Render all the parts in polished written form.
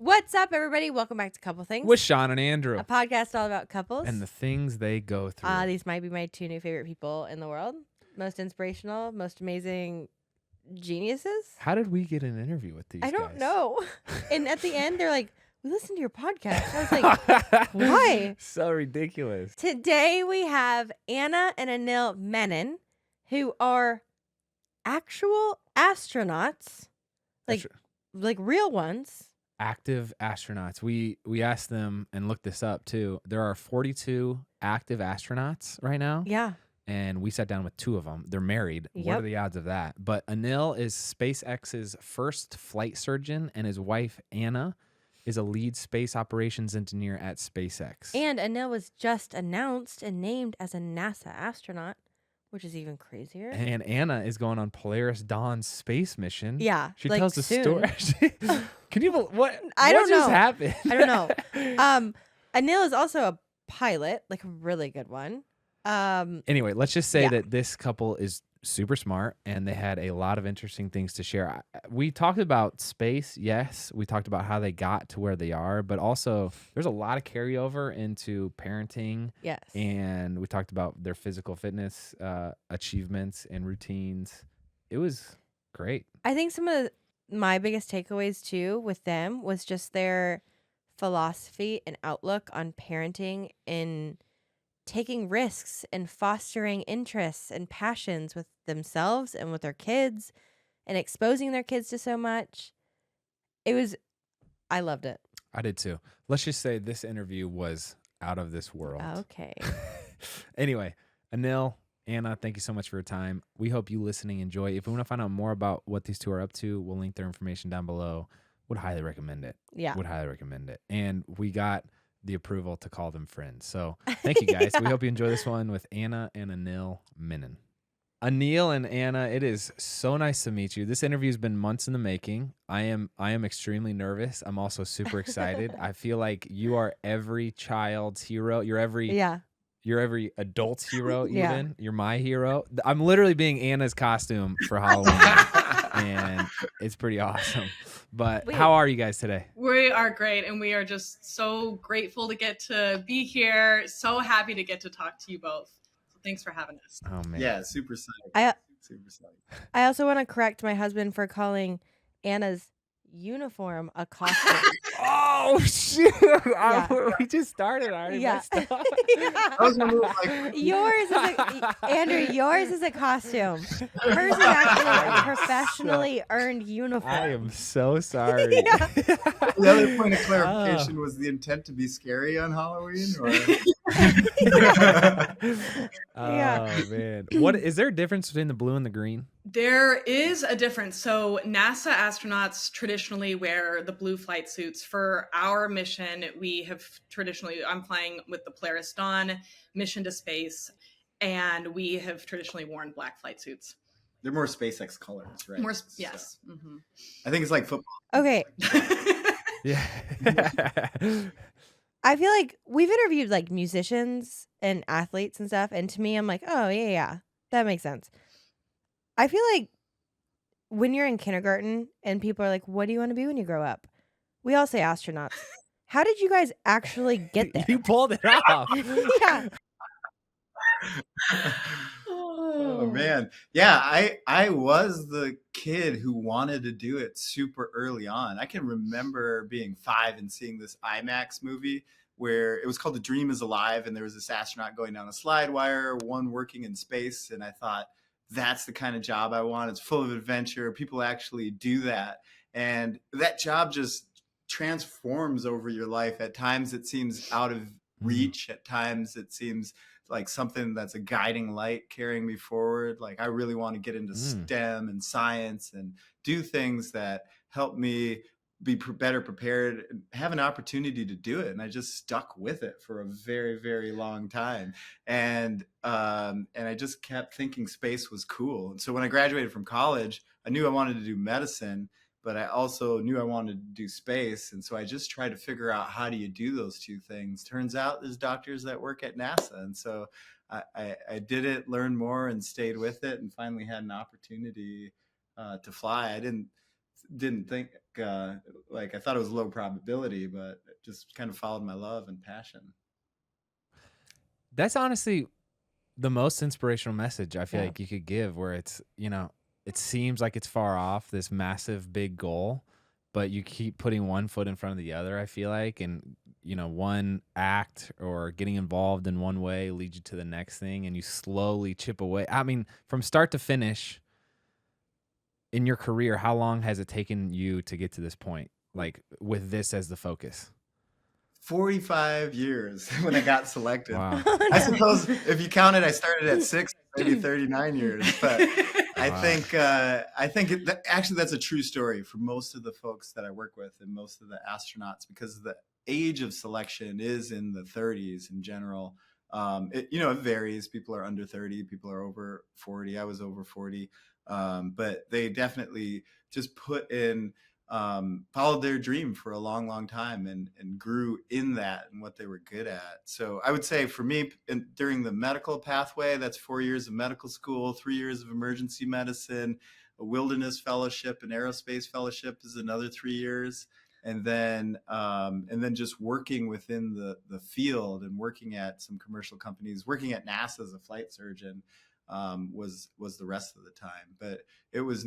What's up, everybody? Welcome back to Couple Things. With Shawn and Andrew. A podcast all about couples. And the things they go through. These might be my two new favorite people in the world. Most inspirational, most amazing geniuses. How did we get an interview with these guys? I don't know. And at the end, they're like, we listened to your podcast. I was like, why? So ridiculous. Today, we have Anna and Anil Menon, who are actual astronauts. Like real ones. Active astronauts. We asked them and looked this up too. There are 42 active astronauts right now. Yeah. And we sat down with two of them. They're married. Yep. What are the odds of that? But Anil is SpaceX's first flight surgeon, and his wife, Anna, is a lead space operations engineer at SpaceX. And Anil was just announced and named as a NASA astronaut, which is even crazier. And Anna is going on Polaris Dawn's space mission. Yeah. She tells the story. Can you believe what? I don't know. What just happened? I don't know. Anil is also a pilot, like a really good one. Anyway, let's just say that this couple is super smart and they had a lot of interesting things to share. We talked about space. Yes. We talked about how they got to where they are, but also there's a lot of carryover into parenting. Yes. And we talked about their physical fitness achievements and routines. It was great. I think some of my biggest takeaways too with them was just their philosophy and outlook on parenting and taking risks and fostering interests and passions with themselves and with their kids and exposing their kids to so much. I loved it. I did too. Let's just say this interview was out of this world. Okay. Anyway, Anil, Anna, thank you so much for your time. We hope you listening enjoy. If you want to find out more about what these two are up to, we'll link their information down below. Would highly recommend it. Yeah. Would highly recommend it. And we got the approval to call them friends. So thank you guys. We hope you enjoy this one with Anna and Anil Menon. Anil and Anna, it is so nice to meet you. This interview has been months in the making. I am extremely nervous. I'm also super excited. I feel like you are every child's hero. You're every adult's hero even. Yeah. You're my hero. I'm literally being Anna's costume for Halloween. And it's pretty awesome. But how are you guys today? We are great, and we are just so grateful to get to be here. So happy to get to talk to you both. So thanks for having us. Oh man. Yeah, super psyched. Super psyched. I also want to correct my husband for calling Anna's uniform a costume. Oh shit! Yeah. We just started. I already messed up. I was gonna move like Yours is Andrew. Yours is a costume. Hers is actually a professionally earned uniform. I am so sorry. Yeah. the other point of clarification was the intent to be scary on Halloween, or Oh man, what is there a difference between the blue and the green? There is a difference. So NASA astronauts traditionally wear the blue flight suits. For our mission, I'm flying with the Polaris Dawn mission to space, and we have traditionally worn black flight suits. they're more SpaceX colors, right? Yes. So, Mm-hmm. I think it's like football. Okay. Yeah. I feel like we've interviewed like musicians and athletes and stuff, and to me, I'm like, oh yeah, that makes sense. I feel like when you're in kindergarten and people are like, what do you want to be when you grow up? We all say astronauts. How did you guys actually get there? You pulled it off. Yeah. Oh man. Yeah, I was the kid who wanted to do it super early on. I can remember being 5 and seeing this IMAX movie where it was called The Dream is Alive, and there was this astronaut going down a slide wire, one working in space, and I thought, that's the kind of job I want. It's full of adventure. People actually do that. And that job just transforms over your life. At times it seems out of reach. At times it seems like something that's a guiding light carrying me forward. Like I really want to get into STEM and science and do things that help me be better prepared and have an opportunity to do it. And I just stuck with it for a very, very long time. And I just kept thinking space was cool. And so when I graduated from college, I knew I wanted to do medicine, but I also knew I wanted to do space. And so I just tried to figure out, how do you do those two things? Turns out there's doctors that work at NASA. And so I did it, learned more, and stayed with it, and finally had an opportunity to fly. I didn't didn't think like I thought it was low probability, but just kind of followed my love and passion. That's honestly the most inspirational message I feel Yeah. like you could give, where it's, it seems like it's far off, this massive big goal, but you keep putting one foot in front of the other, I feel like, and one act or getting involved in one way leads you to the next thing, and you slowly chip away. I mean, from start to finish in your career, how long has it taken you to get to this point, like with this as the focus? 45 years when I got selected. Wow. I suppose if you count it, I started at 6, maybe 39 years. But I think actually that's a true story for most of the folks that I work with and most of the astronauts, because the age of selection is in the 30s in general. It varies. People are under 30, people are over 40. I was over 40. But they definitely just put in, followed their dream for a long, long time and grew in that and what they were good at. So I would say for me, during the medical pathway, that's 4 years of medical school, 3 years of emergency medicine, a wilderness fellowship, an aerospace fellowship is another 3 years. And then just working within the field and working at some commercial companies, working at NASA as a flight surgeon, was the rest of the time. But it was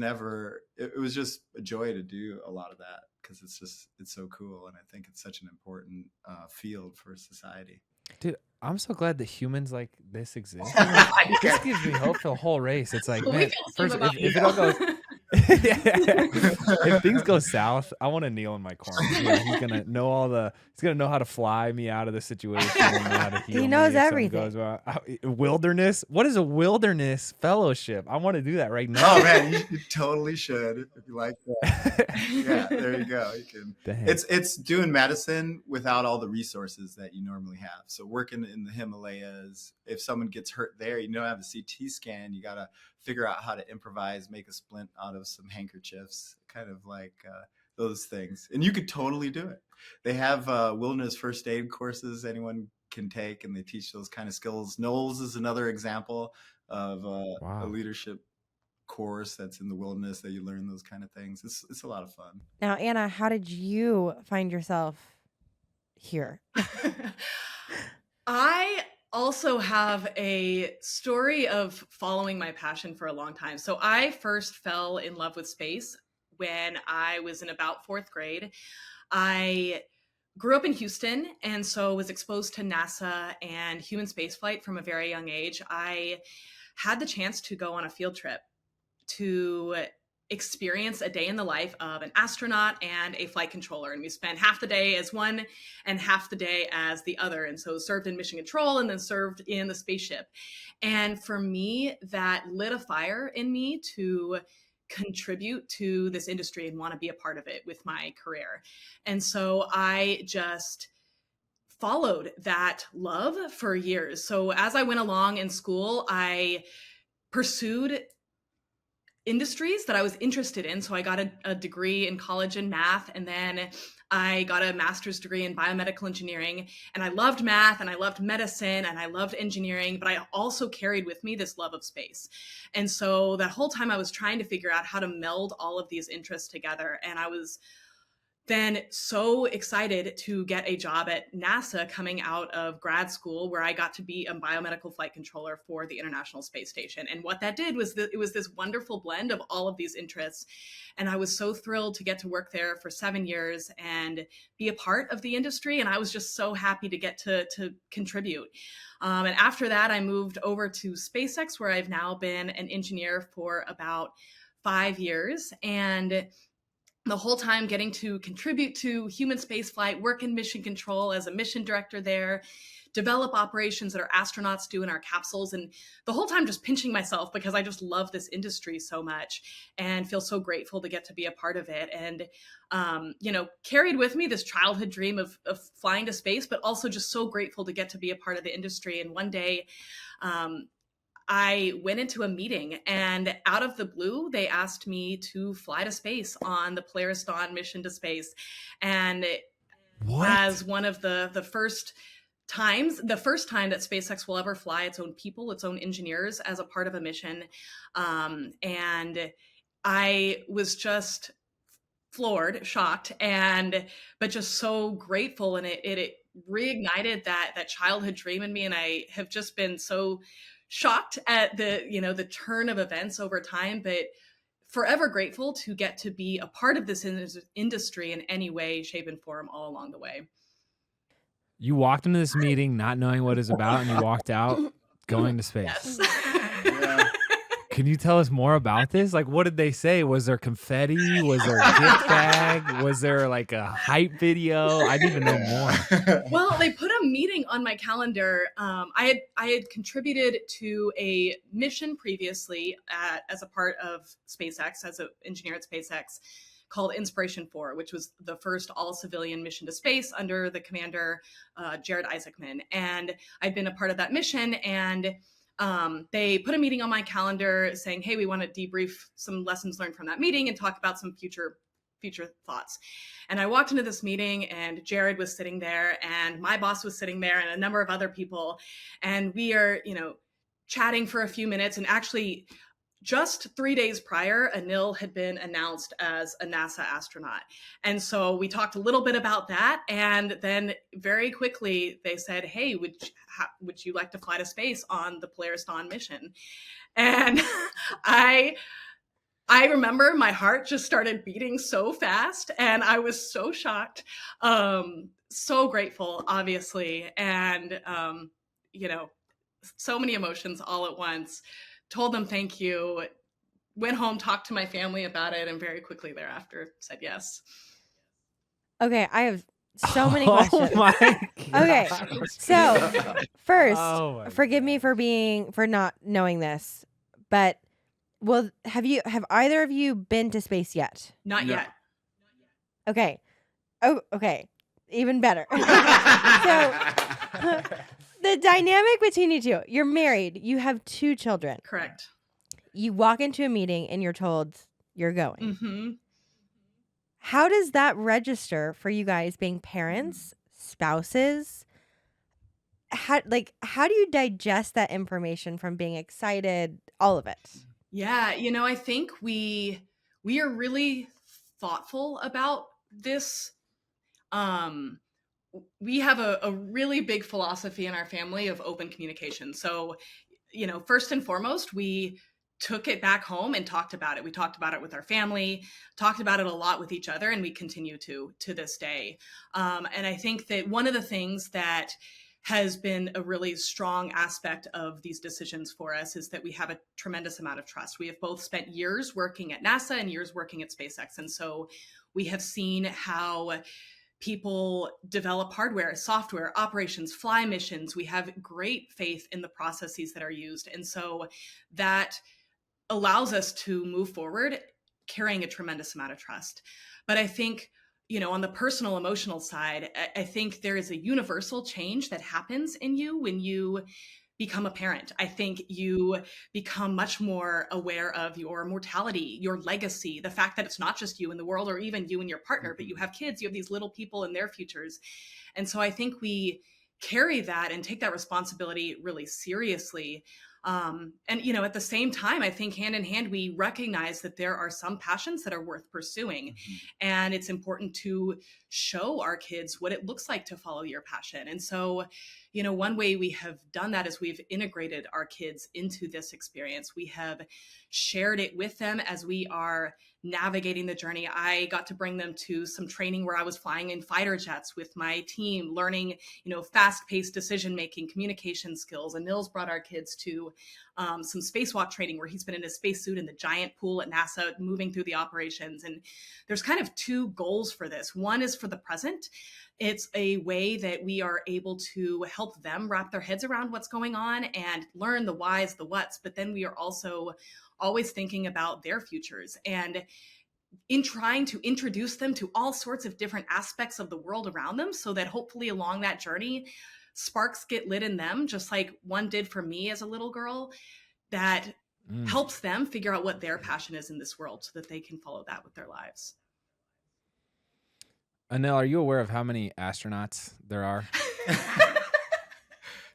just a joy to do a lot of that, because it's so cool, and I think it's such an important field for society. Dude, I'm so glad that humans like this exist. Yeah. This gives me hope for the whole race. It's like, We man, feel the first, same about if you. it all goes, if things go south, I want to kneel in my corner. He's gonna know how to fly me out of the situation. And know how to heal He knows me if something everything. goes wrong. Wilderness? What is a wilderness fellowship? I want to do that right now. Oh man, you totally should if you like that. Yeah, there you go. You can. Dang. It's doing medicine without all the resources that you normally have. So working in the Himalayas, if someone gets hurt there, you don't have a CT scan. You gotta figure out how to improvise, make a splint out of some handkerchiefs, kind of like those things. And you could totally do it. They have wilderness first aid courses anyone can take, and they teach those kind of skills. Knowles is another example of a leadership course that's in the wilderness that you learn those kind of things. It's a lot of fun. Now, Anna, how did you find yourself here? I also have a story of following my passion for a long time. So I first fell in love with space when I was in about 4th grade. I grew up in Houston, and so was exposed to NASA and human spaceflight from a very young age. I had the chance to go on a field trip to experience a day in the life of an astronaut and a flight controller. And we spent half the day as one and half the day as the other. And so served in mission control and then served in the spaceship. And for me, that lit a fire in me to contribute to this industry and want to be a part of it with my career. And so I just followed that love for years. So as I went along in school, I pursued industries that I was interested in. So I got a degree in college in math, and then I got a master's degree in biomedical engineering. And I loved math, and I loved medicine, and I loved engineering, but I also carried with me this love of space. And so that whole time I was trying to figure out how to meld all of these interests together. And I was then so excited to get a job at NASA coming out of grad school, where I got to be a biomedical flight controller for the International Space Station. And what that did was that it was this wonderful blend of all of these interests. And I was so thrilled to get to work there for 7 years and be a part of the industry. And I was just so happy to get to contribute. And after that, I moved over to SpaceX, where I've now been an engineer for about 5 years. And the whole time getting to contribute to human spaceflight, work in mission control as a mission director there, develop operations that our astronauts do in our capsules, and the whole time just pinching myself because I just love this industry so much and feel so grateful to get to be a part of it. And, carried with me this childhood dream of flying to space, but also just so grateful to get to be a part of the industry. And one day, I went into a meeting, and out of the blue, they asked me to fly to space on the Polaris Dawn mission to space. And as one of the first time that SpaceX will ever fly its own people, its own engineers as a part of a mission. And I was just floored, shocked, but just so grateful, and it reignited that childhood dream in me, and I have just been so shocked at the turn of events over time, but forever grateful to get to be a part of this industry in any way, shape, and form all along the way. You walked into this meeting not knowing what it's about, and you walked out going to space. Yes. Yeah. Can you tell us more about this? Like, what did they say? Was there confetti? Was there a gift bag? Was there like a hype video? I need to know more. Well, they put a meeting on my calendar. I had contributed to a mission previously as a part of SpaceX, as an engineer at SpaceX, called Inspiration 4, which was the first all-civilian mission to space under the commander, Jared Isaacman. And I'd been a part of that mission, and they put a meeting on my calendar saying, hey, we want to debrief some lessons learned from that meeting and talk about some future thoughts. And I walked into this meeting, and Jared was sitting there, and my boss was sitting there, and a number of other people. And we are, chatting for a few minutes. And actually, just 3 days prior, Anil had been announced as a NASA astronaut. And so we talked a little bit about that. And then very quickly they said, hey, would you like to fly to space on the Polaris Dawn mission? And I remember my heart just started beating so fast, and I was so shocked, so grateful, obviously. And, so many emotions all at once. Told them thank you, went home, talked to my family about it, and very quickly thereafter said yes. Okay, I have so many questions. Oh my Okay, gosh. so first, Oh my forgive me for not knowing this, but have either of you been to space yet? Not No. yet. Okay. Oh, okay. Even better. So the dynamic between you two, you're married, you have 2 children. Correct. You walk into a meeting and you're told you're going. Mm-hmm. How does that register for you guys being parents, spouses? How do you digest that information from being excited, all of it? Yeah, I think we are really thoughtful about this. We have a really big philosophy in our family of open communication. So, first and foremost, we took it back home and talked about it. We talked about it with our family, talked about it a lot with each other, and we continue to this day. And I think that one of the things that has been a really strong aspect of these decisions for us is that we have a tremendous amount of trust. We have both spent years working at NASA and years working at SpaceX. And so we have seen how people develop hardware, software, operations, fly missions. We have great faith in the processes that are used. And so that allows us to move forward carrying a tremendous amount of trust. But I think, on the personal, emotional side, I think there is a universal change that happens in you when you become a parent. I think you become much more aware of your mortality, your legacy, the fact that it's not just you in the world or even you and your partner, but you have kids, you have these little people and their futures. And so I think we carry that and take that responsibility really seriously. And, at the same time, I think hand in hand, we recognize that there are some passions that are worth pursuing. Mm-hmm. And it's important to show our kids what it looks like to follow your passion. And so, one way we have done that is we've integrated our kids into this experience. We have shared it with them as we are navigating the journey. I got to bring them to some training where I was flying in fighter jets with my team, learning, fast-paced decision-making, communication skills. And Nils brought our kids to some spacewalk training where he's been in a spacesuit in the giant pool at NASA, moving through the operations. And there's kind of 2 goals for this. One is for the present. It's a way that we are able to help them wrap their heads around what's going on and learn the whys, the whats, but then we are also always thinking about their futures and in trying to introduce them to all sorts of different aspects of the world around them so that hopefully along that journey, sparks get lit in them, just like one did for me as a little girl, that helps them figure out what their passion is in this world so that they can follow that with their lives. Anil, are you aware of how many astronauts there are?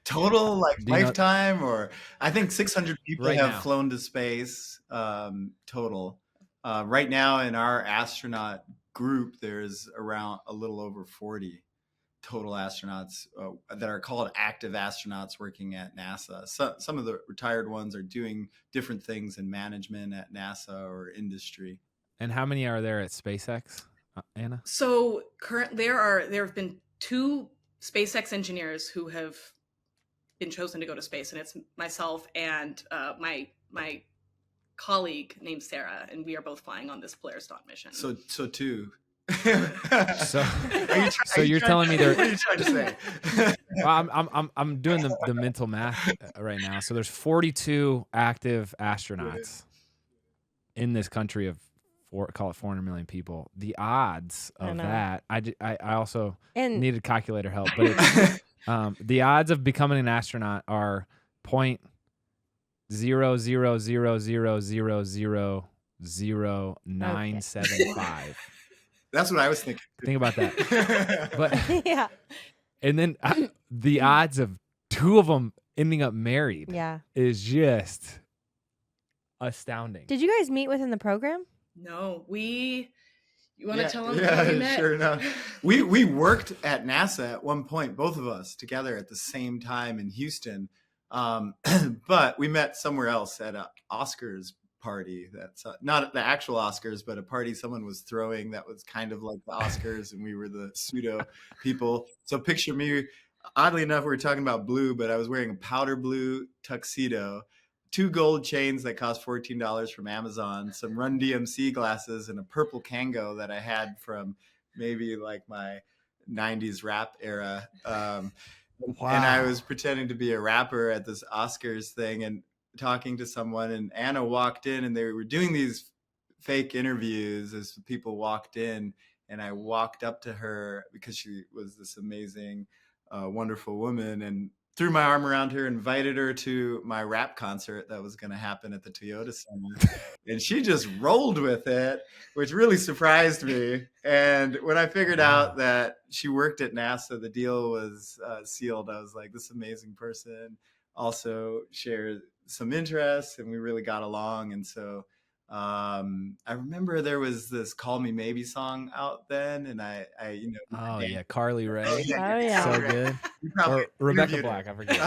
Total, like Do you know- lifetime, or I think 600 people Right have now. flown to space total. Right now in our astronaut group, there's around a little over 40 total astronauts that are called active astronauts working at NASA. So, some of the retired ones are doing different things in management at NASA or industry. And how many are there at SpaceX, Anna? So there have been 2 SpaceX engineers who have been chosen to go to space, and it's myself and my colleague named Sarah, and we are both flying on this Polaris Dawn mission. So 2. So you're telling me there? What are you trying to say? Well, I'm doing the mental math right now. So there's 42 active astronauts in this country of call it 400 million people. The odds of that, I also needed calculator help, but it's, the odds of becoming an astronaut are 0.000000975. That's what I was thinking. Think about that. But Yeah. and then the odds of 2 of them ending up married is just astounding. Did you guys meet within the program? No, you want to tell them how we met? Sure enough. We worked at NASA at one point, both of us together at the same time in Houston. But we met somewhere else at an Oscars party. That's not the actual Oscars, but a party someone was throwing that was kind of like the Oscars, and we were the pseudo people. So picture me. Oddly enough, we were talking about blue, but I was wearing a powder blue tuxedo, 2 gold chains that cost $14 from Amazon, some Run DMC glasses, and a purple Kango that I had from maybe like my 90s rap era. And I was pretending to be a rapper at this Oscars thing and talking to someone, and Anna walked in, and they were doing these fake interviews as people walked in, and I walked up to her because she was this amazing, wonderful woman, and threw my arm around her, invited her to my rap concert that was going to happen at the Toyota Center. And she just rolled with it, which really surprised me. And when I figured out that she worked at NASA, the deal was sealed. I was like, this amazing person also shared some interests, and we really got along. And so I remember there was this "Call Me Maybe" song out then, and I Carly Rae, Yeah. so good. Or Rebecca Black, I forget.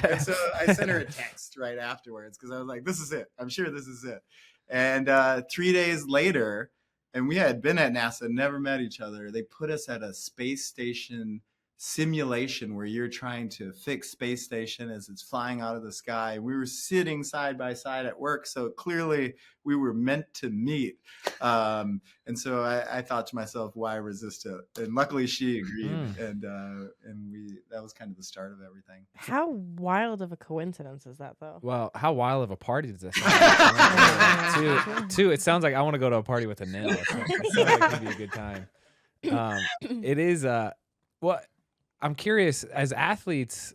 And so I sent her a text right afterwards because I was like, "This is it. I'm sure this is it." And 3 days later, and we had been at NASA, never met each other. They put us at a space station simulation where you're trying to fix space station as it's flying out of the sky. We were sitting side by side at work, so clearly we were meant to meet. And so I thought to myself, why resist it? And luckily she agreed, and that was kind of the start of everything. How wild of a coincidence is that, though? Well, how wild of a party does this sound like? Two, it sounds like I want to go to a party with Anil. It sounds like it could be a good time. It is what I'm curious, as athletes,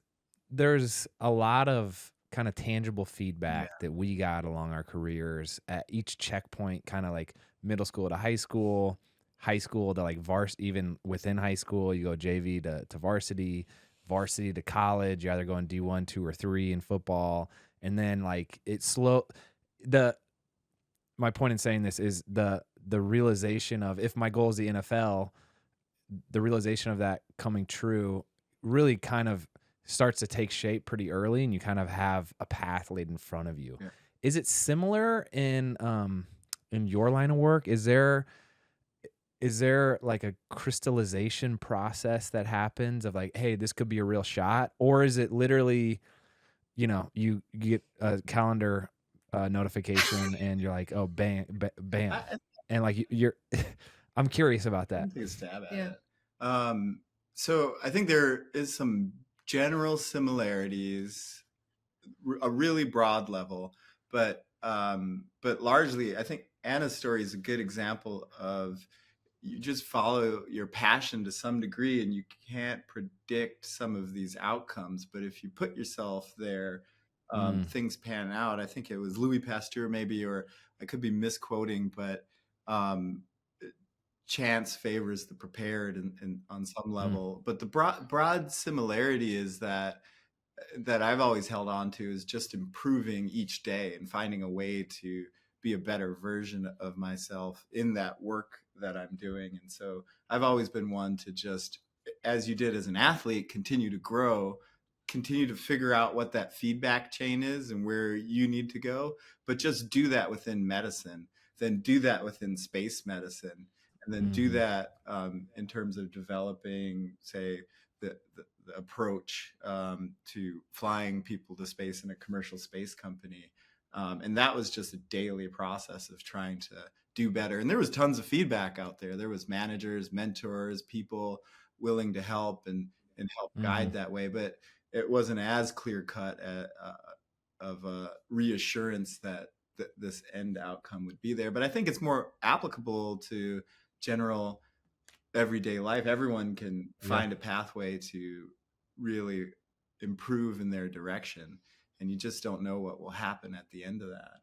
there's a lot of kind of tangible feedback that we got along our careers at each checkpoint, kind of like middle school to high school to like varsity. Even within high school, you go JV to varsity to college. You're either going D1, 2, or 3 in football. And then like my point in saying this is the realization of, if my goal is the NFL, the realization of that coming true really kind of starts to take shape pretty early, and you kind of have a path laid in front of you. Yeah. Is it similar in your line of work? Is there like a crystallization process that happens of like, hey, this could be a real shot? Or is it literally, you get a calendar notification and you're like, oh, bam, and like you're I'm curious about that. Take a stab at it. So I think there is some general similarities, a really broad level, but largely, I think Anna's story is a good example of, you just follow your passion to some degree, and you can't predict some of these outcomes. But if you put yourself there, things pan out. I think it was Louis Pasteur, maybe, or I could be misquoting, but chance favors the prepared and on some level. But the broad similarity is that I've always held on to is just improving each day and finding a way to be a better version of myself in that work that I'm doing. And so I've always been one to just, as you did as an athlete, continue to grow, continue to figure out what that feedback chain is and where you need to go, but just do that within medicine, then do that within space medicine, and then do that in terms of developing, say, the approach to flying people to space in a commercial space company. And that was just a daily process of trying to do better. And there was tons of feedback out there. There was managers, mentors, people willing to help and help guide that way. But it wasn't as clear cut of a reassurance that this end outcome would be there. But I think it's more applicable to general everyday life. Everyone can find a pathway to really improve in their direction, and you just don't know what will happen at the end of that.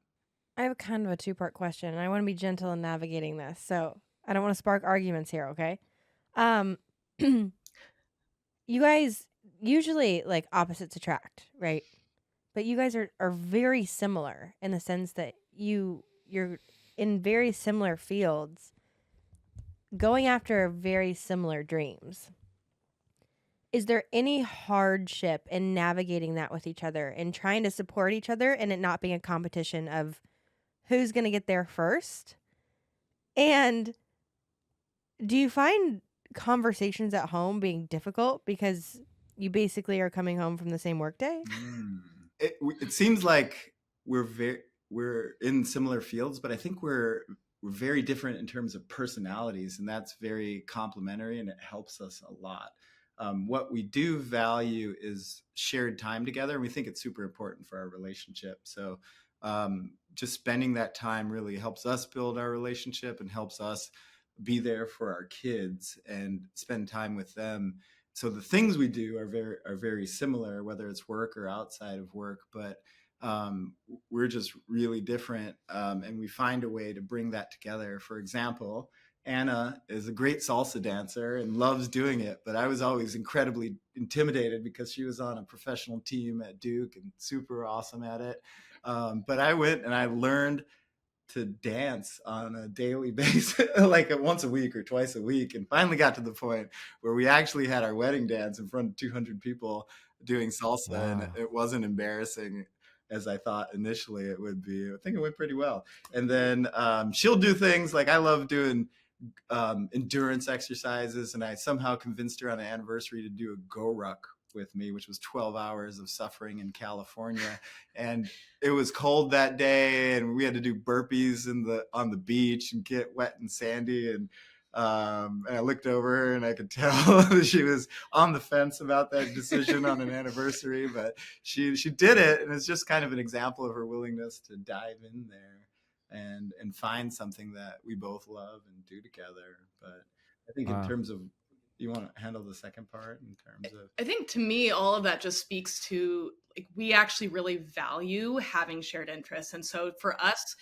I have kind of a two-part question, and I want to be gentle in navigating this, so I don't want to spark arguments here, okay? You guys usually, like, opposites attract, right? But you guys are very similar in the sense that you're in very similar fields, going after very similar dreams. Is there any hardship in navigating that with each other and trying to support each other and it not being a competition of who's going to get there first? And do you find conversations at home being difficult because you basically are coming home from the same workday? It seems like we're in similar fields, but I think we're very different in terms of personalities, and that's very complementary, and it helps us a lot. What we do value is shared time together, and we think it's super important for our relationship. So just spending that time really helps us build our relationship and helps us be there for our kids and spend time with them. So the things we do are very similar, whether it's work or outside of work, but we're just really different, and we find a way to bring that together. For example, Anna is a great salsa dancer and loves doing it, but I was always incredibly intimidated because she was on a professional team at Duke and super awesome at it. But I went and I learned to dance on a daily basis, like once a week or twice a week, and finally got to the point where we actually had our wedding dance in front of 200 people doing salsa. Wow. And it wasn't embarrassing as I thought initially it would be. I think it went pretty well. And then she'll do things like, I love doing endurance exercises, and I somehow convinced her on an anniversary to do a go ruck with me, which was 12 hours of suffering in California. And it was cold that day, and we had to do burpees on the beach and get wet and sandy. And I looked over her and I could tell that she was on the fence about that decision on an anniversary, but she did it. And it's just kind of an example of her willingness to dive in there and find something that we both love and do together. But I think in terms of, you want to handle the second part in terms of? I think to me, all of that just speaks to, like, we actually really value having shared interests. And so for us,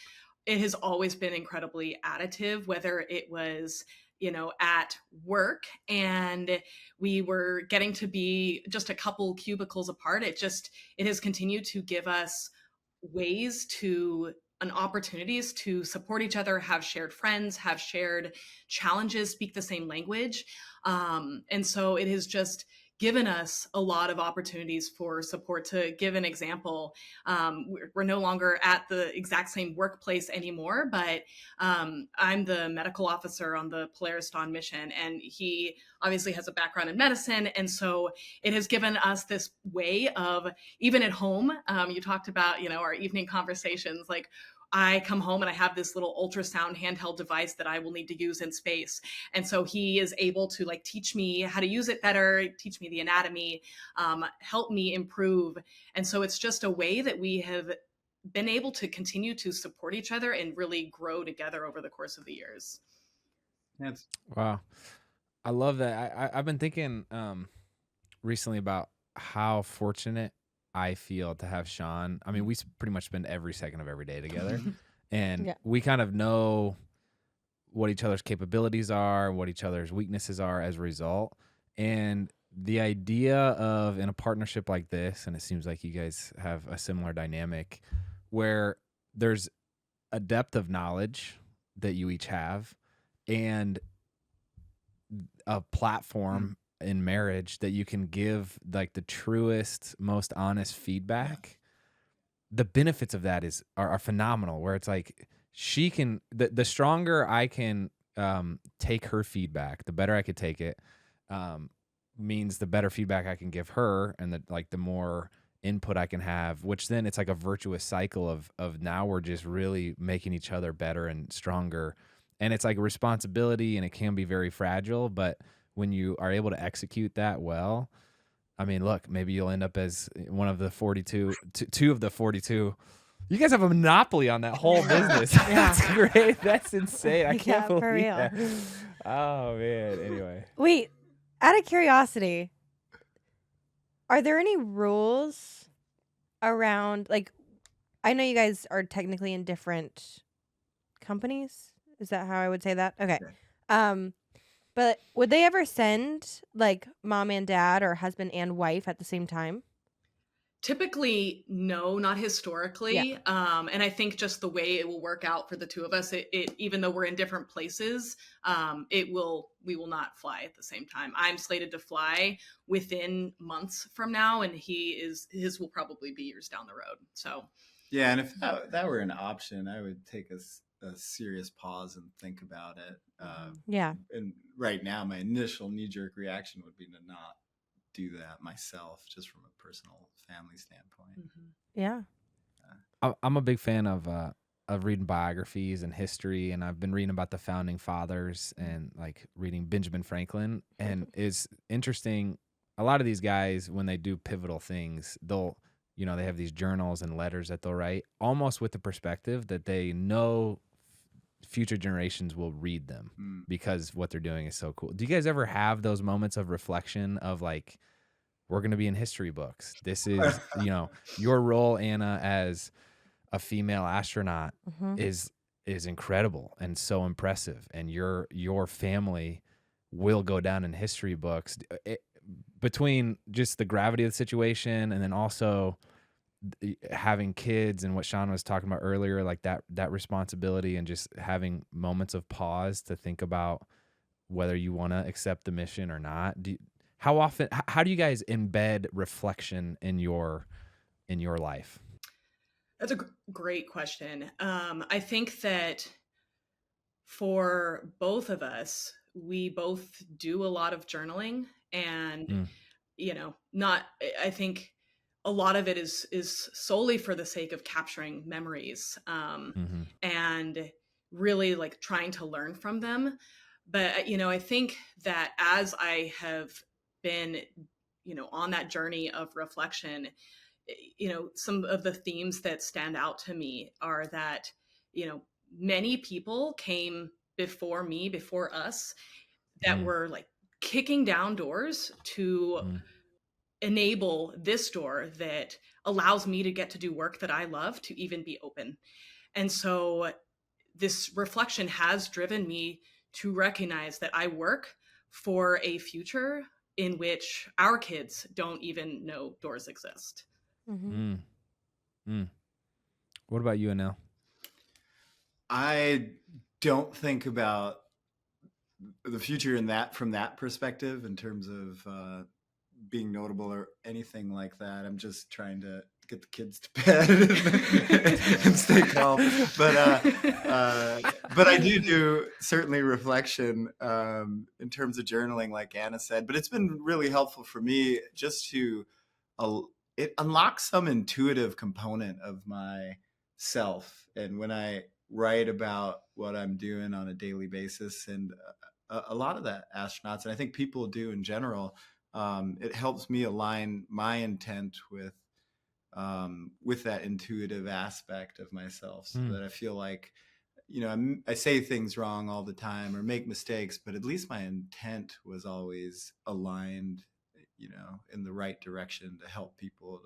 it has always been incredibly additive, whether it was, at work and we were getting to be just a couple cubicles apart. It has continued to give us ways and opportunities to support each other, have shared friends, have shared challenges, speak the same language. And so it has just given us a lot of opportunities for support. To give an example, we're no longer at the exact same workplace anymore, but I'm the medical officer on the Polaris Dawn mission, and he obviously has a background in medicine. And so it has given us this way of, even at home, you talked about, our evening conversations, like, I come home and I have this little ultrasound handheld device that I will need to use in space. And so he is able to teach me how to use it better, teach me the anatomy, help me improve. And so it's just a way that we have been able to continue to support each other and really grow together over the course of the years. Yes. Wow. I love that. I've been thinking recently about how fortunate I feel to have Shawn. I mean, we pretty much spend every second of every day together, and we kind of know what each other's capabilities are, what each other's weaknesses are as a result. And the idea of, in a partnership like this, and it seems like you guys have a similar dynamic, where there's a depth of knowledge that you each have, and a platform in marriage that you can give like the truest, most honest feedback. The benefits of that are phenomenal, where it's like she can, the stronger I can take her feedback, the better I could take it, means the better feedback I can give her, and the more input I can have, which then it's like a virtuous cycle of now we're just really making each other better and stronger. And it's like a responsibility, and it can be very fragile, but when you are able to execute that well, I mean, look, maybe you'll end up as one of the 42, two of the 42. You guys have a monopoly on that whole business. That's great. That's insane. I can't believe for real. that. Oh, man. Anyway. Wait, out of curiosity, are there any rules around, like, I know you guys are technically in different companies. Is that how I would say that? Okay. But would they ever send like mom and dad or husband and wife at the same time? Typically, no, not historically. And I think just the way it will work out for the two of us, it even though we're in different places, we will not fly at the same time. I'm slated to fly within months from now, and his will probably be years down the road. So yeah, and if that were an option, I would take a serious pause and think about it. And right now, my initial knee-jerk reaction would be to not do that myself, just from a personal family standpoint. Yeah. I'm a big fan of reading biographies and history, and I've been reading about the founding fathers and like reading Benjamin Franklin, and it's interesting. A lot of these guys, when they do pivotal things, they'll, they have these journals and letters that they'll write almost with the perspective that they know future generations will read them because what they're doing is so cool. Do you guys ever have those moments of reflection of like, we're going to be in history books? This is, your role, Anna, as a female astronaut is incredible and so impressive. And your family will go down in history books between just the gravity of the situation and then also having kids and what Shawn was talking about earlier, like that responsibility and just having moments of pause to think about whether you want to accept the mission or not. How do you guys embed reflection in your life? That's a great question. I think that for both of us, we both do a lot of journaling, and I think a lot of it is solely for the sake of capturing memories, and really like trying to learn from them. But I think that as I have been on that journey of reflection, some of the themes that stand out to me are that many people came before me, before us, that were like kicking down doors to enable this door that allows me to get to do work that I love to even be open. And so this reflection has driven me to recognize that I work for a future in which our kids don't even know doors exist. What about you, Anil? I don't think about the future from that perspective in terms of being notable or anything like that. I'm just trying to get the kids to bed and stay calm. But I do certainly reflection in terms of journaling, like Anna said. But it's been really helpful for me just to it unlocks some intuitive component of myself, and when I write about what I'm doing on a daily basis, and a lot of that astronauts, and I think people do in general, it helps me align my intent with that intuitive aspect of myself, so that I feel like, I say things wrong all the time or make mistakes, but at least my intent was always aligned, in the right direction to help people,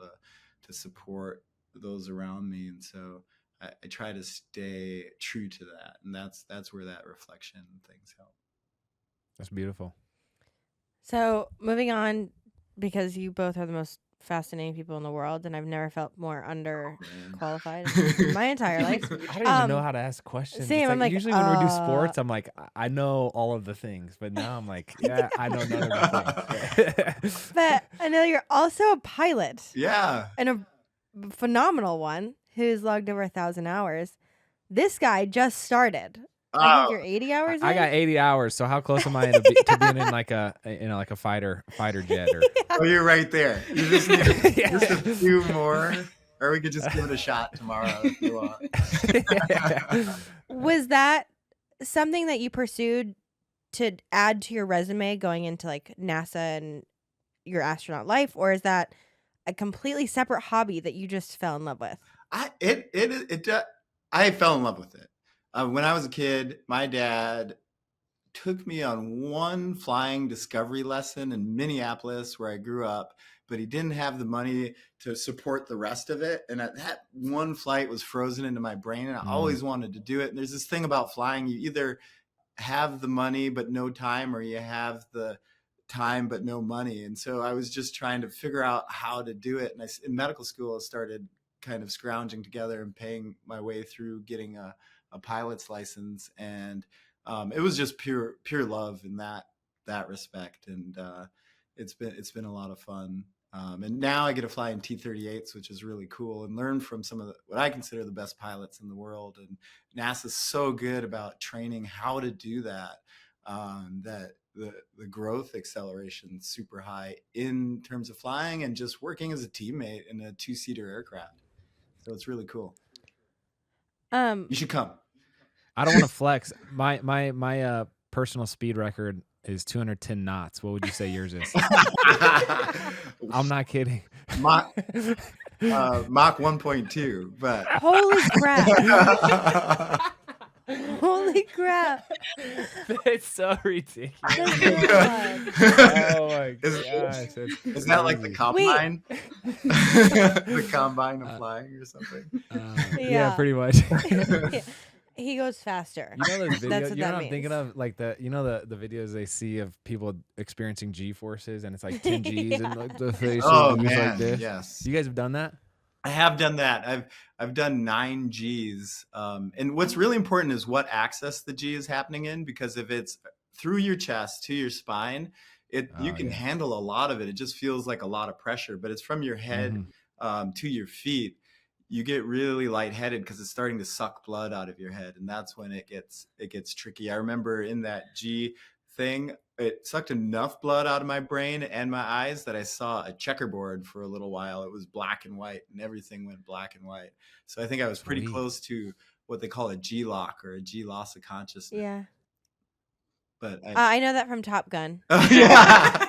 to support those around me. And so I try to stay true to that. And that's where that reflection things help. That's beautiful. So moving on, because you both are the most fascinating people in the world, and I've never felt more Man. underqualified in my entire life. I don't even know how to ask questions. Same, It's I'm like like, usually when we do sports, I'm like, I know all of the things, but now I'm like, yeah, I know none of the things. But I know you're also a pilot Yeah. and a phenomenal one who's logged over 1,000 hours. This guy just started. I think Oh, you're 80 hours I in. got 80 hours, so how close am I to being in like a like a fighter jet or? oh, you're right there. You just need just a Yeah. few more, or we could just give it a shot tomorrow if you want. Was that something that you pursued to add to your resume going into like NASA and your astronaut life, or is that a completely separate hobby that you just fell in love with? I fell in love with it. When I was a kid, my dad took me on one flying discovery lesson in Minneapolis where I grew up, but he didn't have the money to support the rest of it. And that one flight was frozen into my brain, and I always wanted to do it. And there's this thing about flying: you either have the money but no time, or you have the time but no money. And so I was just trying to figure out how to do it. And in medical school, I started kind of scrounging together and paying my way through getting a pilot's license. And it was just pure love in that respect. And it's been a lot of fun. And now I get to fly in T-38s, which is really cool, and learn from some of what I consider the best pilots in the world. And NASA's so good about training how to do that, that the growth acceleration is super high in terms of flying and just working as a teammate in a 2-seater aircraft. So it's really cool. You should come. I don't want to flex. My personal speed record is 210 knots. What would you say yours is? I'm not kidding. Mach 1.2, but Holy crap. Holy crap. That's so ridiculous. That's really wild. Oh my gosh. Is that like the combine? The combine of flying or something? Yeah, Yeah. pretty much. He goes faster. You know those That's videos? what You know that what I'm thinking means. of? Like the videos they see of people experiencing G forces, and it's like 10 G's and like the face Oh moves man, like this. yes. You guys have done that? I have done that. I've done 9 Gs. And what's really important is what axis the G is happening in, because if it's through your chest to your spine, you can handle a lot of it. It just feels like a lot of pressure, but it's from your head to your feet. You get really lightheaded because it's starting to suck blood out of your head, and that's when it gets tricky. I remember in that G thing, it sucked enough blood out of my brain and my eyes that I saw a checkerboard for a little while. It was black and white, and everything went black and white. So I think I was pretty close to what they call a G lock, or a G loss of consciousness. Yeah. But I know that from Top Gun. yeah.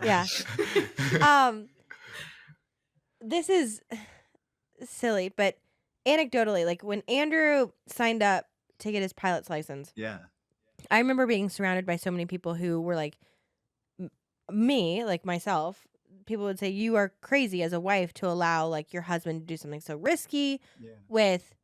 Yeah. This is silly, but anecdotally, like when Andrew signed up to get his pilot's license, Yeah. I remember being surrounded by so many people who were like me, like myself. People would say, you are crazy as a wife to allow like your husband to do something so risky with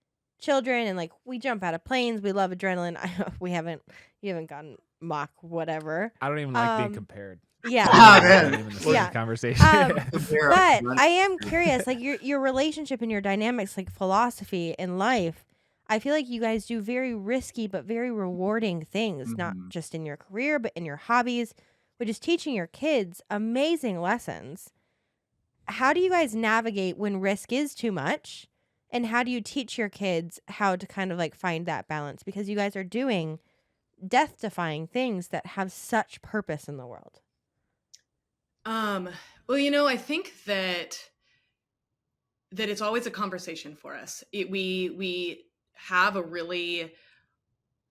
children. And like, we jump out of planes. We love adrenaline. You haven't gotten Mach whatever. I don't even like being compared. Yeah. man. Even the Yeah. conversation. But I am curious, like your relationship and your dynamics, like philosophy in life. I feel like you guys do very risky but very rewarding things, not just in your career, but in your hobbies, which is teaching your kids amazing lessons. How do you guys navigate when risk is too much? And how do you teach your kids how to kind of like find that balance? Because you guys are doing death-defying things that have such purpose in the world. Well, I think that it's always a conversation for us. We have a really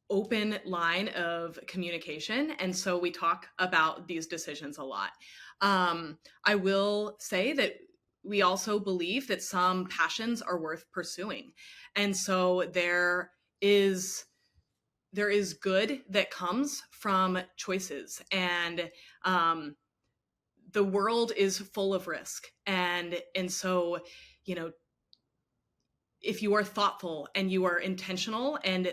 open line of communication, and so we talk about these decisions a lot. I will say that we also believe that some passions are worth pursuing, and so there is good that comes from choices, and the world is full of risk, and so if you are thoughtful and you are intentional and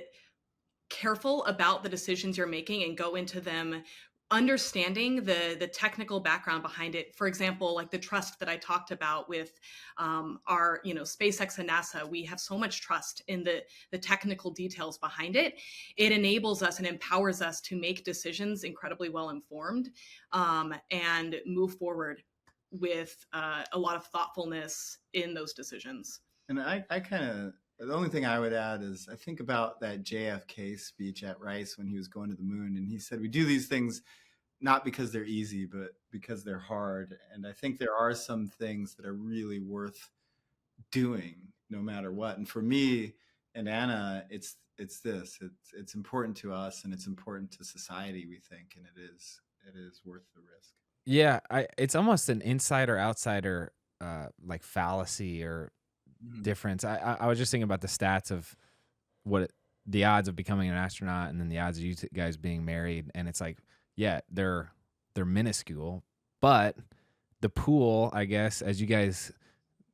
careful about the decisions you're making and go into them understanding the technical background behind it. For example, like the trust that I talked about with our, SpaceX and NASA, we have so much trust in the technical details behind it. It enables us and empowers us to make decisions incredibly well informed, and move forward with a lot of thoughtfulness in those decisions. And I kind of, the only thing I would add is I think about that JFK speech at Rice when he was going to the moon. And he said, we do these things not because they're easy, but because they're hard. And I think there are some things that are really worth doing no matter what. And for me and Anna, it's important to us and it's important to society, we think, and it is worth the risk. Yeah, it's almost an insider outsider like fallacy or difference. I was just thinking about the stats of the odds of becoming an astronaut and then the odds of you guys being married, and it's like, yeah, they're minuscule, but the pool, I guess, as you guys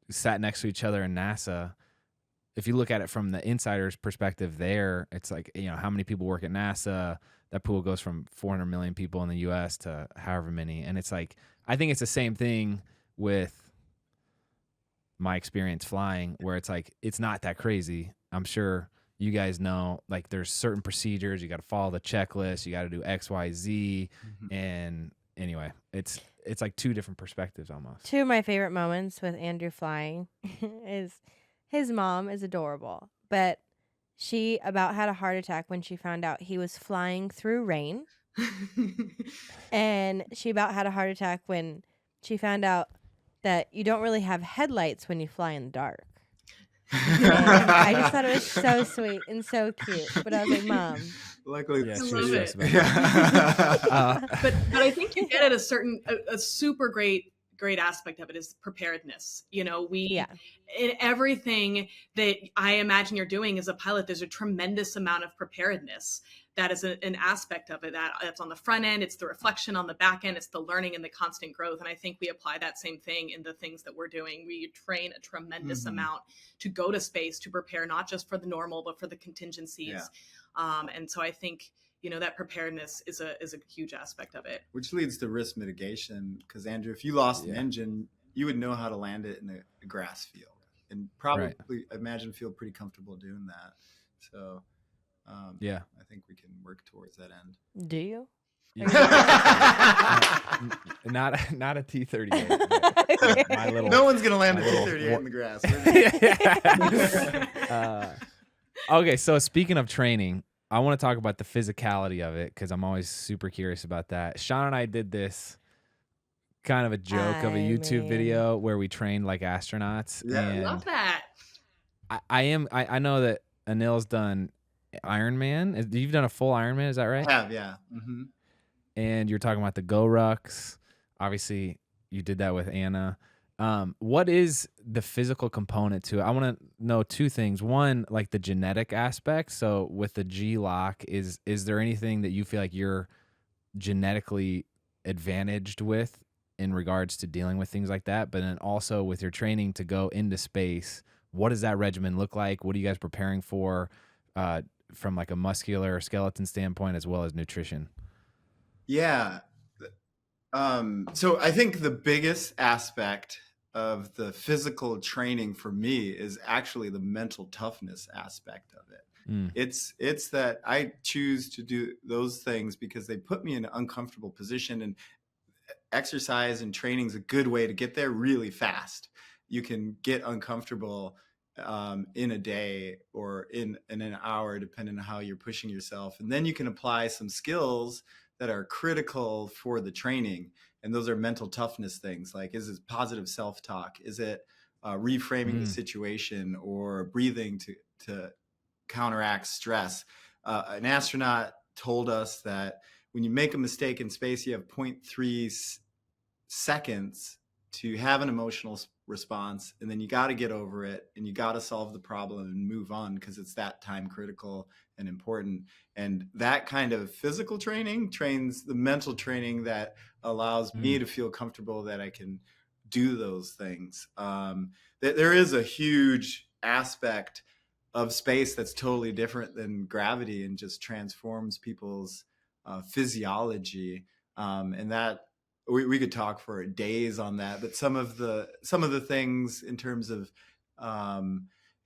sat next to each other in NASA, if you look at it from the insider's perspective there, it's like, how many people work at NASA? That pool goes from 400 million people in the US to however many. And it's like, I think it's the same thing with my experience flying, where it's like, it's not that crazy. I'm sure you guys know, like, there's certain procedures. You got to follow the checklist. You got to do X, Y, Z. And anyway, it's like two different perspectives almost. Two of my favorite moments with Andrew flying is his mom is adorable, but she about had a heart attack when she found out he was flying through rain. And she about had a heart attack when she found out that you don't really have headlights when you fly in the dark. And I just thought it was so sweet and so cute. But I was like, Mom. Luckily, yeah, I love it. But I think you get at a super great aspect of it is preparedness. In everything that I imagine you're doing as a pilot, there's a tremendous amount of preparedness. That is an aspect of it. That's on the front end. It's the reflection on the back end. It's the learning and the constant growth. And I think we apply that same thing in the things that we're doing. We train a tremendous amount to go to space, to prepare not just for the normal, but for the contingencies. Yeah. And so I think, that preparedness is a huge aspect of it. Which leads to risk mitigation. Because Andrew, if you lost an engine, you would know how to land it in a grass field, and probably imagine feel pretty comfortable doing that. So. I think we can work towards that end. Do you? Not a T-38. My little. No one's gonna land a T-38 in the grass. Okay, so speaking of training, I want to talk about the physicality of it because I'm always super curious about that. Shawn and I did this kind of a joke of a YouTube video where we trained like astronauts. Yeah, I love that. I know that Anil's done Ironman. You've done a full Ironman, is that right? I have, yeah. And you're talking about the Go Rucks. Obviously, you did that with Anna. What is the physical component to it? I want to know two things. One, like the genetic aspect. So with the G-lock, is there anything that you feel like you're genetically advantaged with in regards to dealing with things like that? But then also with your training to go into space, what does that regimen look like? What are you guys preparing for? From like a muscular skeleton standpoint as well as nutrition? Yeah. So I think the biggest aspect of the physical training for me is actually the mental toughness aspect of it. It's that I choose to do those things because they put me in an uncomfortable position, and exercise and training is a good way to get there really fast. You can get uncomfortable in a day or in an hour, depending on how you're pushing yourself. And then you can apply some skills that are critical for the training. And those are mental toughness things. Like, is it positive self-talk? Is it reframing the situation or breathing to counteract stress? An astronaut told us that when you make a mistake in space, you have 0.3 seconds to have an emotional response, and then you got to get over it and you got to solve the problem and move on because it's that time critical and important. And that kind of physical training trains the mental training that allows me to feel comfortable that I can do those things. There is a huge aspect of space that's totally different than gravity and just transforms people's physiology. And that we could talk for days on that. But some of the things in terms of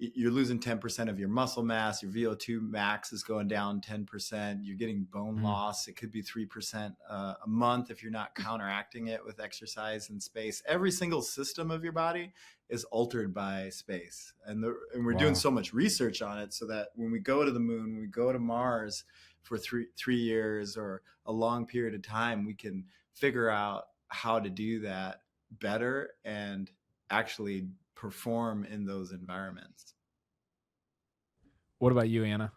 you're losing 10% of your muscle mass, your VO2 max is going down 10%, you're getting bone loss. It could be 3% a month if you're not counteracting it with exercise and space. Every single system of your body is altered by space. And we're doing so much research on it so that when we go to the moon, when we go to Mars for 3 years or a long period of time, we can figure out how to do that better and actually perform in those environments. What about you, Anna?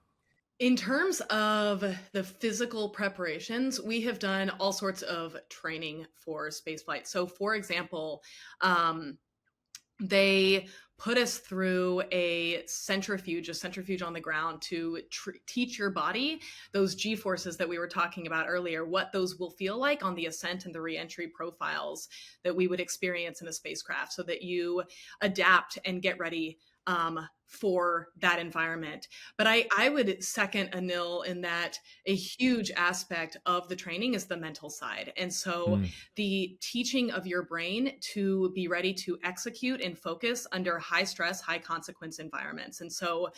In terms of the physical preparations, we have done all sorts of training for spaceflight. So, for example, they put us through a centrifuge on the ground to teach your body those G-forces that we were talking about earlier, what those will feel like on the ascent and the reentry profiles that we would experience in a spacecraft, so that you adapt and get ready for that environment. But I would second Anil in that a huge aspect of the training is the mental side. And so the teaching of your brain to be ready to execute and focus under high stress, high consequence environments. And so,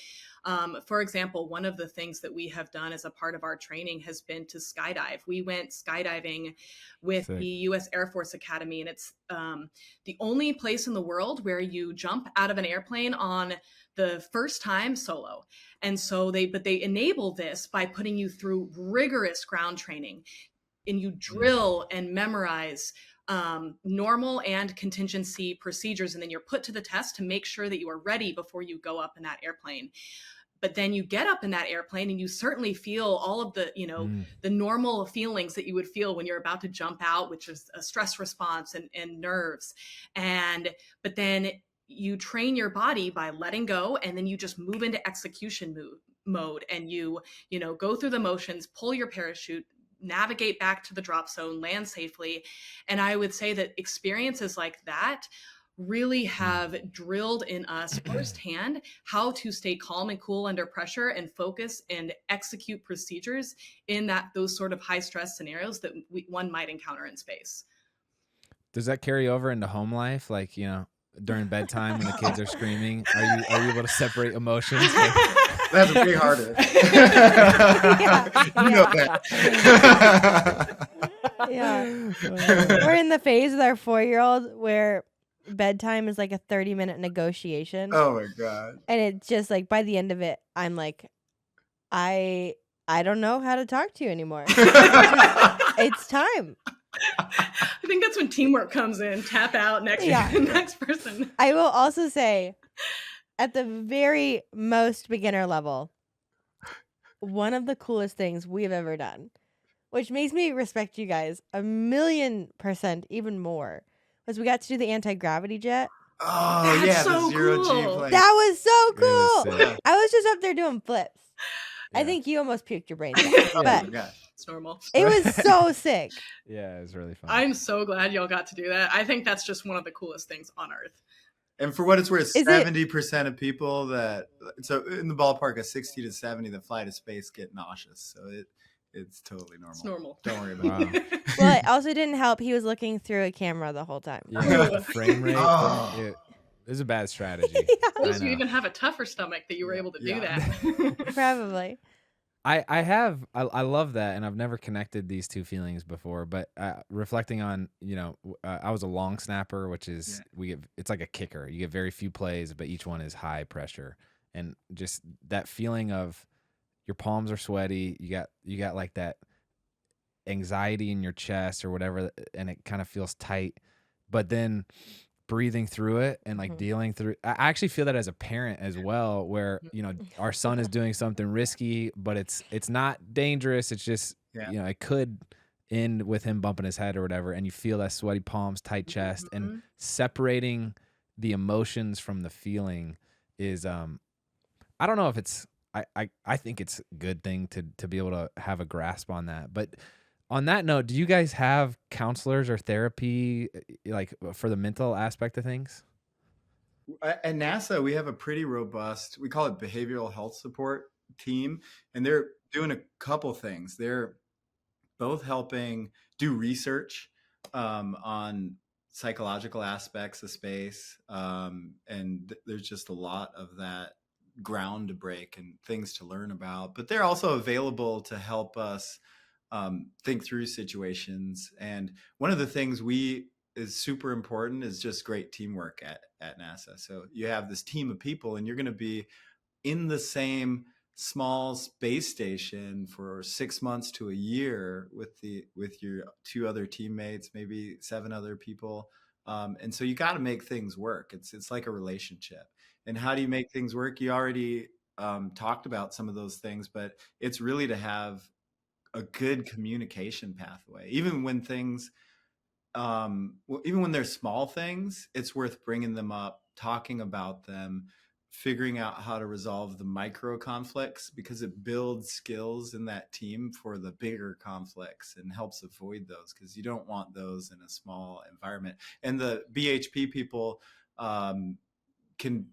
for example, one of the things that we have done as a part of our training has been to skydive. We went skydiving with the U.S. Air Force Academy, and it's the only place in the world where you jump out of an airplane on the first time solo. And so they enable this by putting you through rigorous ground training, and you drill and memorize normal and contingency procedures. And then you're put to the test to make sure that you are ready before you go up in that airplane. But then you get up in that airplane and you certainly feel all of the, the normal feelings that you would feel when you're about to jump out, which is a stress response and nerves. But then you train your body by letting go, and then you just move into execution mode, and you go through the motions, pull your parachute, navigate back to the drop zone, land safely. And I would say that experiences like that really have drilled in us firsthand how to stay calm and cool under pressure and focus and execute procedures in those sort of high stress scenarios that one might encounter in space. Does that carry over into home life? Like, during bedtime when the kids are screaming, are you able to separate emotions? That's way harder. You know that. We're in the phase with our 4-year-old where bedtime is like a 30-minute negotiation. Oh my God. And it's just like by the end of it, I'm like, I don't know how to talk to you anymore. It's time. I think that's when teamwork comes in. Tap out next person. I will also say, at the very most beginner level, one of the coolest things we've ever done, which makes me respect you guys 1,000,000% even more, was we got to do the anti-gravity jet. Oh, that's so the zero cool. G plane. That was so cool. Was I was just up there doing flips. Yeah. I think you almost puked your brains out, but it's normal. It was so sick. Yeah, it was really fun. I'm so glad y'all got to do that. I think that's just one of the coolest things on Earth. And for what it's worth, 70% of people so in the ballpark of 60 to 70 that fly to space get nauseous. So it's totally normal. It's normal. Don't worry about it. Well, it also didn't help. He was looking through a camera the whole time. Yeah, the frame rate. It was a bad strategy. You even have a tougher stomach that you were able to do that. Probably. I love that, and I've never connected these two feelings before, but reflecting on, I was a long snapper, which is it's like a kicker. You get very few plays, but each one is high pressure, and just that feeling of your palms are sweaty, you got like that anxiety in your chest or whatever, and it kind of feels tight, but then breathing through it and like dealing through. I actually feel that as a parent as well, where our son is doing something risky, but it's not dangerous. It's just it could end with him bumping his head or whatever, and you feel that sweaty palms, tight chest, and separating the emotions from the feeling is I don't know if it's I think it's a good thing to be able to have a grasp on that. But on that note, do you guys have counselors or therapy like for the mental aspect of things? At NASA, we have a pretty robust, we call it behavioral health support team, and they're doing a couple things. They're both helping do research on psychological aspects of space. And there's just a lot of that ground to break and things to learn about. But they're also available to help us think through situations. And one of the things is super important is just great teamwork at NASA. So you have this team of people, and you're going to be in the same small space station for 6 months to a year with your 2 other teammates, maybe 7 other people. And so you got to make things work. It's like a relationship. And how do you make things work? You already talked about some of those things, but it's really to have a good communication pathway. Even when things, even when they're small things, it's worth bringing them up, talking about them, figuring out how to resolve the micro conflicts, because it builds skills in that team for the bigger conflicts and helps avoid those, because you don't want those in a small environment. And the BHP people can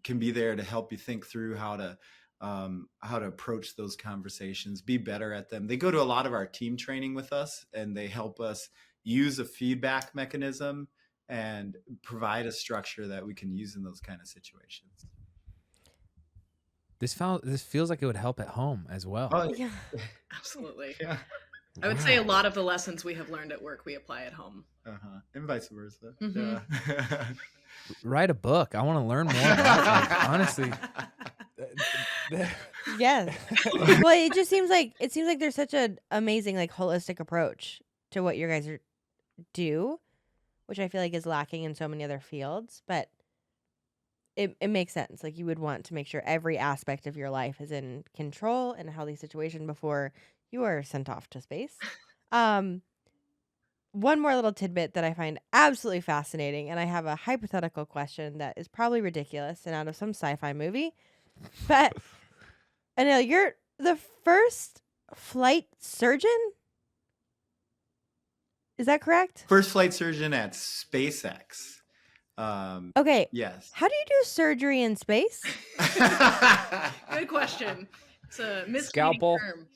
be there to help you think through how to approach those conversations, be better at them. They go to a lot of our team training with us, and they help us use a feedback mechanism and provide a structure that we can use in those kind of situations. This feels like it would help at home as well. Oh, Yeah. Absolutely. yeah. I would say a lot of the lessons we have learned at work we apply at home. And vice versa. Mhm. Yeah. Write a book. I want to learn more about it. Like, honestly. Yes. Well, it seems like there's such an amazing like holistic approach to what your guys do, which I feel like is lacking in so many other fields, but it makes sense. Like, you would want to make sure every aspect of your life is in control and a healthy situation before you are sent off to space. One more little tidbit that I find absolutely fascinating, and I have a hypothetical question that is probably ridiculous and out of some sci-fi movie. But Anil, you're the first flight surgeon? Is that correct? First flight surgeon at SpaceX. Okay. Yes. How do you do surgery in space? Good question. It's a misleading Scalpel. term.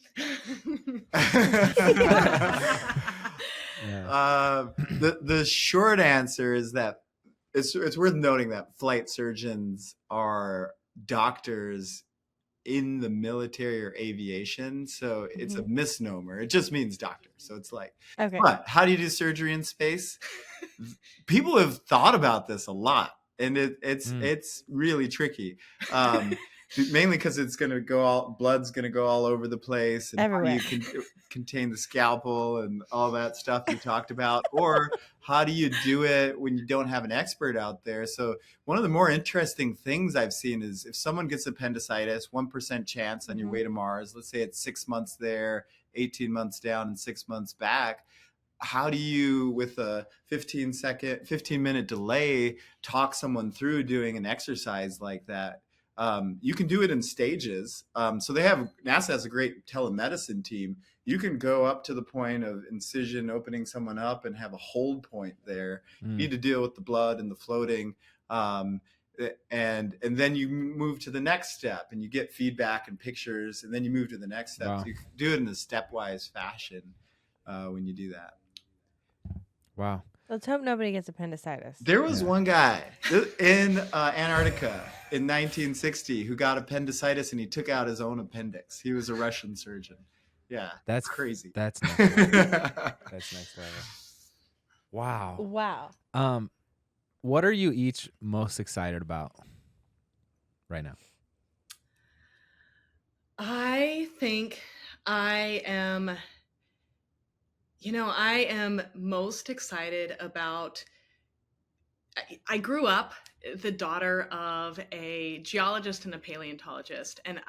The short answer is that it's worth noting that flight surgeons are doctors in the military or aviation, so it's a misnomer. It just means doctor. So it's like, Okay. but how do you do surgery in space? People have thought about this a lot, and it's really tricky. Mainly because it's going to blood's going to go all over the place, and Everywhere. how do you contain the scalpel and all that stuff you talked about, or how do you do it when you don't have an expert out there? So one of the more interesting things I've seen is if someone gets appendicitis, 1% chance on your way to Mars, let's say it's 6 months there, 18 months down, and 6 months back. How do you, with a 15-minute delay, talk someone through doing an exercise like that? You can do it in stages. So NASA has a great telemedicine team. You can go up to the point of incision, opening someone up, and have a hold point there. You need to deal with the blood and the floating. And then you move to the next step, and you get feedback and pictures, and then you move to the next step. Wow. So you can do it in a stepwise fashion when you do that. Wow. Let's hope nobody gets appendicitis. There was one guy in Antarctica in 1960 who got appendicitis, and he took out his own appendix. He was a Russian surgeon. Yeah, That's crazy. That's next level. That's next level. Wow. Wow. What are you each most excited about right now? I think I am most excited about, I grew up the daughter of a geologist and a paleontologist, and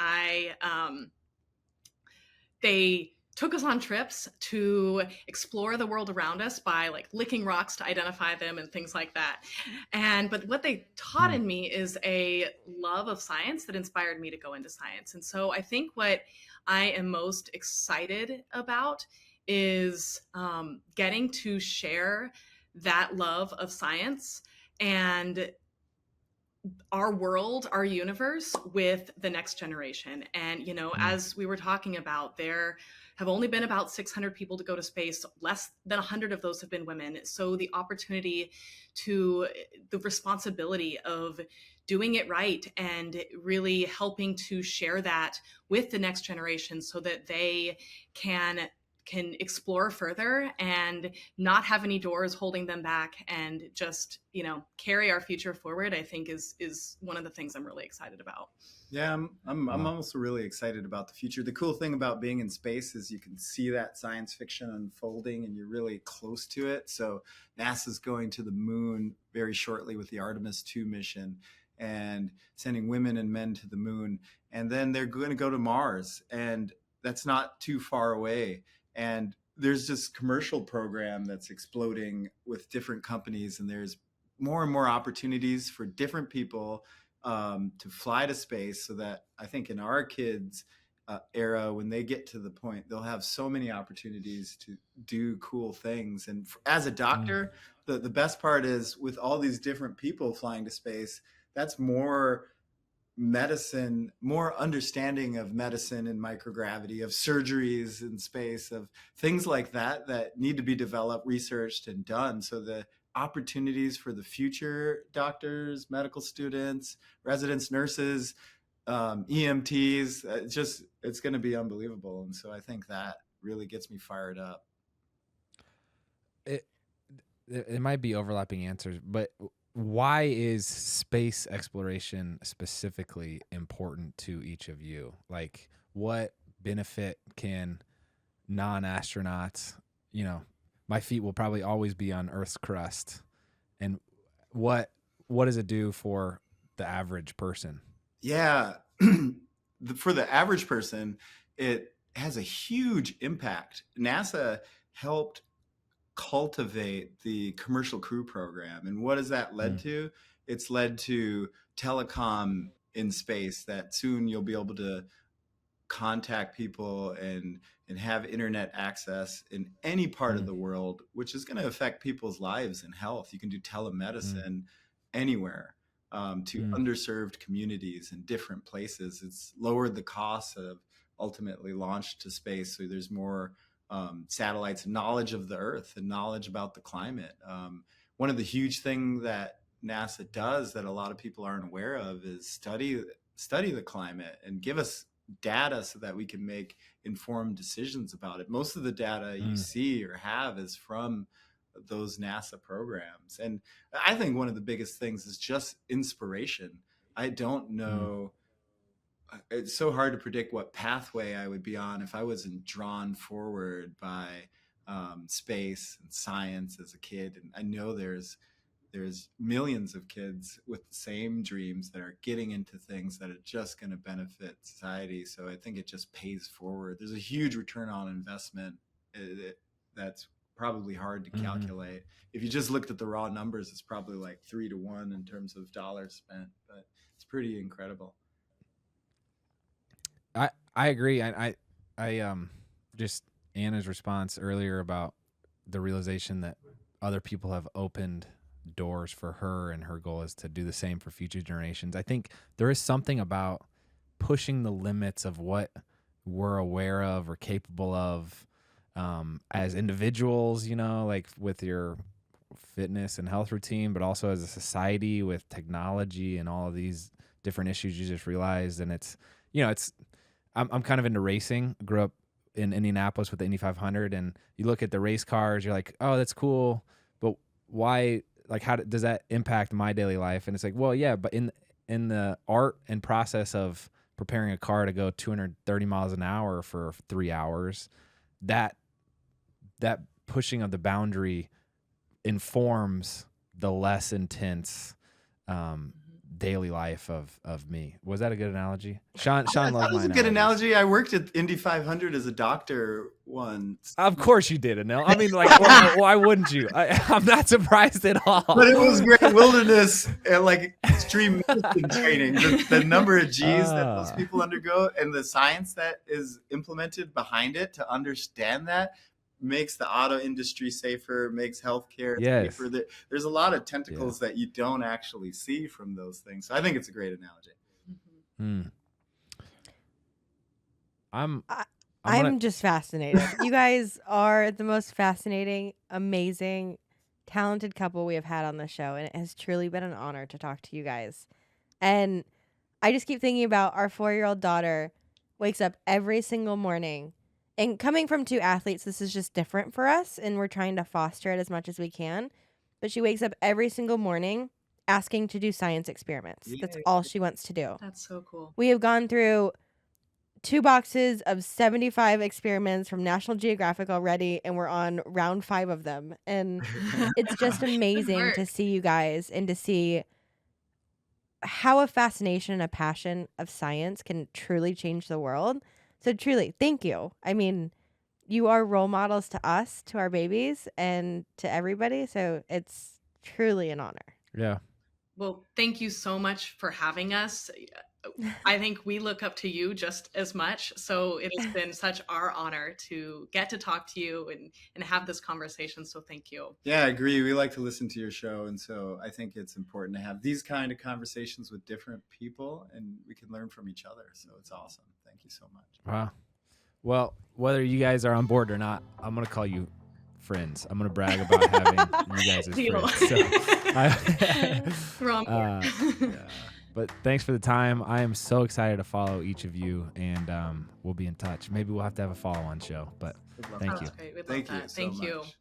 they took us on trips to explore the world around us by like licking rocks to identify them and things like that. But what they taught in me is a love of science that inspired me to go into science. And so I think what I am most excited about is getting to share that love of science and our world, our universe with the next generation. And, as we were talking about, there have only been about 600 people to go to space. Less than 100 of those have been women. So the responsibility of doing it right and really helping to share that with the next generation so that they can explore further and not have any doors holding them back, and just carry our future forward, I think is one of the things I'm really excited about. Yeah, I'm Wow. also really excited about the future. The cool thing about being in space is you can see that science fiction unfolding and you're really close to it. So NASA's going to the moon very shortly with the Artemis 2 mission and sending women and men to the moon. And then they're going to go to Mars, and that's not too far away. And there's this commercial program that's exploding with different companies, and there's more and more opportunities for different people to fly to space, so that I think in our kids' era, when they get to the point, they'll have so many opportunities to do cool things. And as a doctor, the best part is with all these different people flying to space, that's more medicine, more understanding of medicine and microgravity, of surgeries in space, of things like that that need to be developed, researched, and done. So the opportunities for the future doctors, medical students, residents, nurses, EMTs, it's going to be unbelievable. And so I think that really gets me fired up. It might be overlapping answers, but why is space exploration specifically important to each of you? Like, what benefit can non-astronauts, my feet will probably always be on Earth's crust, and what does it do for the average person? Yeah. For the average person, it has a huge impact. NASA helped cultivate the commercial crew program. And what has that led to? It's led to telecom in space, that soon you'll be able to contact people and have internet access in any part of the world, which is going to affect people's lives and health. You can do telemedicine anywhere to underserved communities in different places. It's lowered the cost of ultimately launch to space. So there's more satellites, knowledge of the Earth and knowledge about the climate. One of the huge things that NASA does that a lot of people aren't aware of is study the climate and give us data so that we can make informed decisions about it. Most of the data you see or have is from those NASA programs. And I think one of the biggest things is just inspiration. I don't know. It's so hard to predict what pathway I would be on if I wasn't drawn forward by space and science as a kid. And I know there's millions of kids with the same dreams that are getting into things that are just going to benefit society. So I think it just pays forward. There's a huge return on investment that's probably hard to calculate. If you just looked at the raw numbers, it's probably like 3 to 1 in terms of dollars spent, but it's pretty incredible. I agree. I just Anna's response earlier about the realization that other people have opened doors for her, and her goal is to do the same for future generations. I think there is something about pushing the limits of what we're aware of or capable of as individuals, like with your fitness and health routine, but also as a society with technology and all of these different issues you just realized. And it's I'm kind of into racing. Grew up in Indianapolis with the Indy 500, and you look at the race cars, you're like, oh, that's cool, but why? Like, how does that impact my daily life? And it's like, well, yeah, but in the art and process of preparing a car to go 230 miles an hour for 3 hours, that pushing of the boundary informs the less intense daily life of me. Was that a good analogy? Sean loves my That was a good analogy. I worked at Indy 500 as a doctor once. Of course you did, Anil. I mean, like, why wouldn't you? I'm not surprised at all. But it was great wilderness and like extreme medicine training. The number of G's that those people undergo and the science that is implemented behind it to understand that makes the auto industry safer, makes healthcare Yes. safer. There's a lot of tentacles that you don't actually see from those things. So I think it's a great analogy. Mm. I'm I'm gonna, just fascinated. You guys are the most fascinating, amazing, talented couple we have had on the show, and it has truly been an honor to talk to you guys. And I just keep thinking about our 4-year-old daughter wakes up every single morning. And coming from 2 athletes, this is just different for us, and we're trying to foster it as much as we can. But she wakes up every single morning asking to do science experiments. That's Yay. all she wants to do. That's so cool. We have gone through 2 boxes of 75 experiments from National Geographic already, and we're on round 5 of them. And it's just amazing work. to see you guys and to see how a fascination and a passion of science can truly change the world. So truly, thank you. I mean, you are role models to us, to our babies, and to everybody. So it's truly an honor. yeah. Well, thank you so much for having us. I think we look up to you just as much. So it has been such our honor to get to talk to you and have this conversation. So thank you. Yeah, I agree. We like to listen to your show. And so I think it's important to have these kind of conversations with different people, and we can learn from each other. So it's awesome. Thank you so much. Wow. Well, whether you guys are on board or not, I'm going to call you friends. I'm going to brag about having you guys as Deal. friends. So, We're on board. yeah. But thanks for the time. I am so excited to follow each of you, and we'll be in touch. Maybe we'll have to have a follow-on show, but Good luck. thank you. That's great. We'd love Thank you that. so Thank you. much.